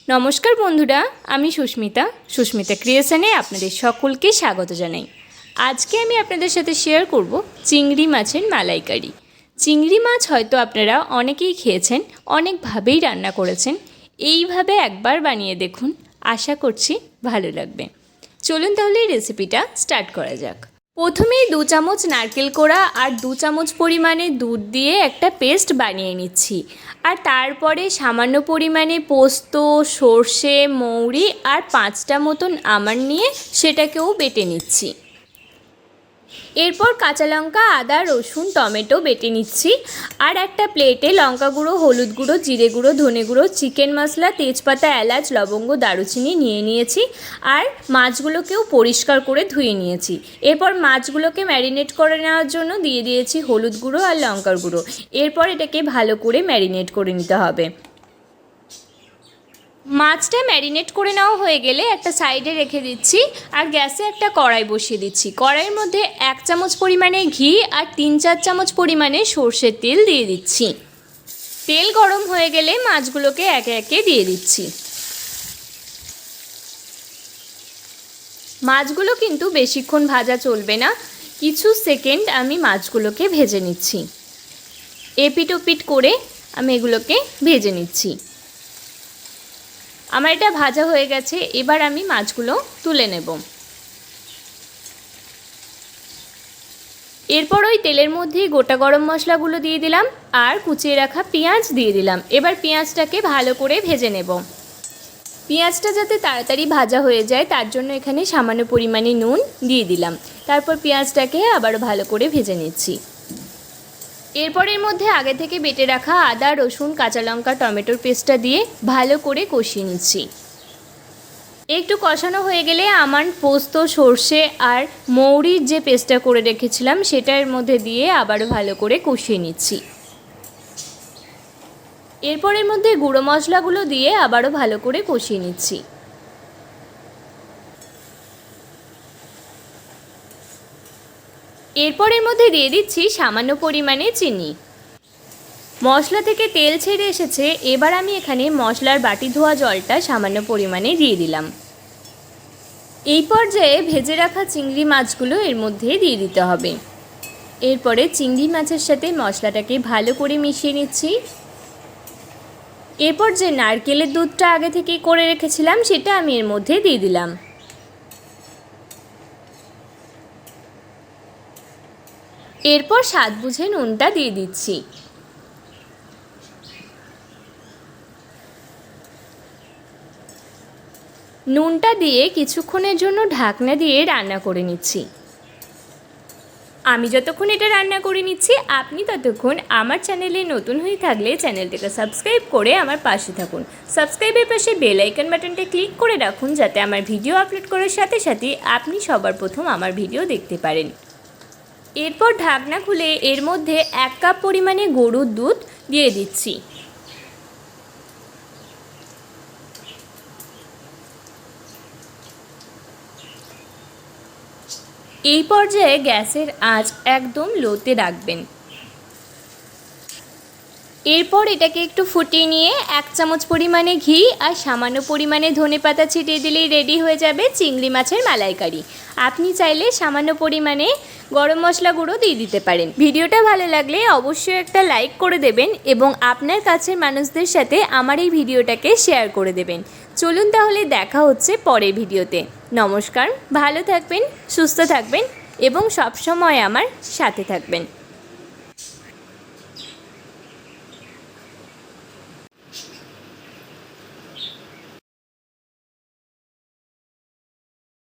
নমস্কার বন্ধুরা, আমি সুস্মিতা ক্রিয়েশনে আপনাদের সকলকে স্বাগত জানাই। আজকে আমি আপনাদের সাথে শেয়ার করব চিংড়ি মাছের মালাইকারি। চিংড়ি মাছ হয়তো আপনারা অনেকেই খেয়েছেন, অনেকভাবেই রান্না করেছেন। এইভাবে একবার বানিয়ে দেখুন, আশা করছি ভালো লাগবে। চলুন তাহলে এই রেসিপিটা স্টার্ট করা যাক। প্রথমেই 2 চামচ নারকেল কোড়া আর 2 চামচ পরিমাণে দুধ দিয়ে একটা পেস্ট বানিয়ে নিচ্ছি। আর তারপরে সামান্য পরিমাণে পোস্ত, সর্ষে, মৌরি আর 5টা মতন আমন্ড নিয়ে সেটাকেও বেটে নিচ্ছি। এরপর কাঁচা লঙ্কা, আদা, রসুন, টমেটো বেটে নিচ্ছি। আর একটা প্লেটে লঙ্কা গুঁড়ো, হলুদ গুঁড়ো, জিরে গুঁড়ো, ধনে গুঁড়ো, চিকেন মশলা, তেজপাতা, এলাচ, লবঙ্গ, দারুচিনি নিয়ে নিয়েছি। আর মাছগুলোকেও পরিষ্কার করে ধুয়ে নিয়েছি। এরপর মাছগুলোকে ম্যারিনেট করে নেওয়ার জন্য দিয়ে দিয়েছি হলুদ গুঁড়ো আর লঙ্কার গুঁড়ো। এরপর এটাকে ভালো করে ম্যারিনেট করে নিতে হবে। মাছটা ম্যারিনেট করে নেওয়া হয়ে গেলে একটা সাইডে রেখে দিচ্ছি। আর গ্যাসে একটা কড়াই বসিয়ে দিচ্ছি। কড়াইয়ের মধ্যে 1 চামচ পরিমাণে ঘি আর 3-4 চামচ পরিমাণে সর্ষের তেল দিয়ে দিচ্ছি। তেল গরম হয়ে গেলে মাছগুলোকে একে একে দিয়ে দিচ্ছি। মাছগুলো কিন্তু বেশিক্ষণ ভাজা চলবে না, কিছু সেকেন্ড আমি মাছগুলোকে ভেজে নিচ্ছি। এপিট ওপিট করে আমি এগুলোকে ভেজে নিচ্ছি। আমার এটা ভাজা হয়ে গেছে। এবার আমি মাছগুলো তুলে নেব। এরপর ওই তেলের মধ্যে গোটা গরম মশলাগুলো দিয়ে দিলাম আর কুচিয়ে রাখা পেঁয়াজ দিয়ে দিলাম। এবার পেঁয়াজটাকে ভালো করে ভেজে নেব। পেঁয়াজটা যাতে তাড়াতাড়ি ভাজা হয়ে যায় তার জন্য এখানে সামান্য পরিমাণে নুন দিয়ে দিলাম। তারপর পেঁয়াজটাকে আবার ভালো করে ভেজে নিচ্ছি। এরপর এর মধ্যে আগে থেকে বেটে রাখা আদা, রসুন, কাঁচা লঙ্কা, টমেটোর পেস্টটা দিয়ে ভালো করে কষিয়ে নিচ্ছি। একটু কষানো হয়ে গেলে আমন্ড, পোস্ত, সর্ষে আর মৌরির যে পেস্টটা করে রেখেছিলাম সেটা এর মধ্যে দিয়ে আবারও ভালো করে কষিয়ে নিচ্ছি। এরপর এর মধ্যে গুঁড়ো মশলাগুলো দিয়ে আবারও ভালো করে কষিয়ে নিচ্ছি। এরপর এর মধ্যে দিয়ে দিচ্ছি সামান্য পরিমাণে চিনি। মশলা থেকে তেল ছেড়ে এসেছে। এবার আমি এখানে মশলার বাটি ধোয়া জলটা সামান্য পরিমাণে দিয়ে দিলাম। এই পর্যায়ে ভেজে রাখা চিংড়ি মাছগুলো এর মধ্যে দিয়ে দিতে হবে। এরপরে চিংড়ি মাছের সাথে মশলাটাকে ভালো করে মিশিয়ে নিচ্ছি। এরপর যে নারকেলের দুধটা আগে থেকে করে রেখেছিলাম সেটা আমি এর মধ্যে দিয়ে দিলাম। এরপর স্বাদ বুঝে নুনটা দিয়ে দিচ্ছি। নুনটা দিয়ে কিছুক্ষণের জন্য ঢাকনা দিয়ে রান্না করে নিচ্ছি। আমি যতক্ষণ এটা রান্না করে নিচ্ছি আপনি ততক্ষণ আমার চ্যানেলে নতুন হয়ে থাকলে চ্যানেলটাকে সাবস্ক্রাইব করে আমার পাশে থাকুন। সাবস্ক্রাইবের পাশে বেল আইকন বাটনটা ক্লিক করে রাখুন যাতে আমার ভিডিও আপলোড করার সাথে সাথে আপনি সবার প্রথম আমার ভিডিও দেখতে পারেন। এরপর ঢাকনা খুলে এর মধ্যে 1 কাপ পরিমাণে গরুর দুধ দিয়ে দিচ্ছি। এই পর্যায়ে গ্যাসের আঁচ একদম লোতে রাখবেন। এরপর এটাকে একটু ফুটিয়ে নিয়ে 1 চামচ পরিমাণে ঘি আর সামান্য পরিমাণে ধনেপাতা ছিটিয়ে দিলেই রেডি হয়ে যাবে চিংড়ি মাছের মালাইকারি। আপনি চাইলে সামান্য পরিমাণে গরম মশলা গুঁড়ো দিয়ে দিতে পারেন। ভিডিওটা ভালো লাগলে অবশ্যই একটা লাইক করে দেবেন এবং আপনার কাছের মানুষদের সাথে আমার এই ভিডিওটাকে শেয়ার করে দেবেন। চলুন তাহলে দেখা হচ্ছে পরের ভিডিওতে। নমস্কার, ভালো থাকবেন, সুস্থ থাকবেন এবং সবসময় আমার সাথে থাকবেন।